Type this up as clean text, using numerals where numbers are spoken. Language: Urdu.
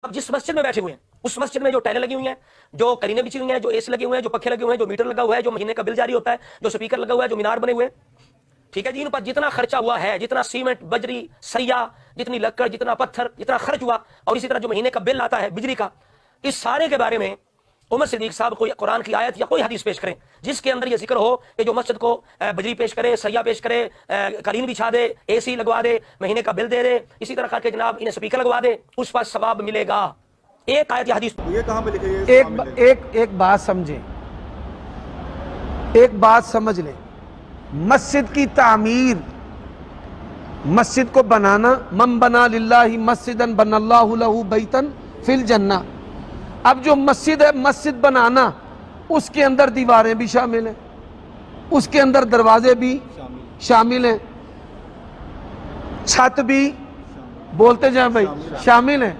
اب جس مسجد میں بیٹھے ہوئے ہیں اس مسجد میں جو ٹائلیں لگی ہوئی ہیں، جو کرینے بچھی ہوئی ہیں، جو اے سی لگے ہوئے ہیں، جو پنکھے لگے ہوئے ہیں، جو میٹر لگا ہوا ہے، جو مہینے کا بل جاری ہوتا ہے، جو سپیکر لگا ہوا ہے، جو مینار بنے ہوئے ہیں، ٹھیک ہے جی، ان پر جتنا خرچہ ہوا ہے، جتنا سیمنٹ، بجری، سیاہ، جتنی لکڑ، جتنا پتھر، جتنا خرچ ہوا، اور اسی طرح جو مہینے کا بل آتا ہے بجلی کا، اس سارے کے بارے میں عمر صدیق صاحب کوئی قرآن کی آیت یا کوئی حدیث پیش کریں جس کے اندر یہ ذکر ہو کہ جو مسجد کو بجلی پیش کرے، سیاہ پیش کرے، قالین بچھا دے، اے سی لگوا دے، مہینے کا بل دے دے، اسی طرح کر کے جناب انہیں سپیکر لگوا دے، اس پر ثواب ملے گا۔ ایک آیت یا حدیث یہ کہاں پہ لکھے گا؟ ایک بات سمجھیں، ایک بات سمجھ لیں، مسجد کی تعمیر، مسجد کو بنانا، من بنا للہ مسجدا بنا اللہ لہ بیتا فی الجنہ، اب جو مسجد ہے، مسجد بنانا، اس کے اندر دیواریں بھی شامل ہیں، اس کے اندر دروازے بھی شامل ہیں، چھت بھی، بولتے جائیں بھائی، شامل ہیں،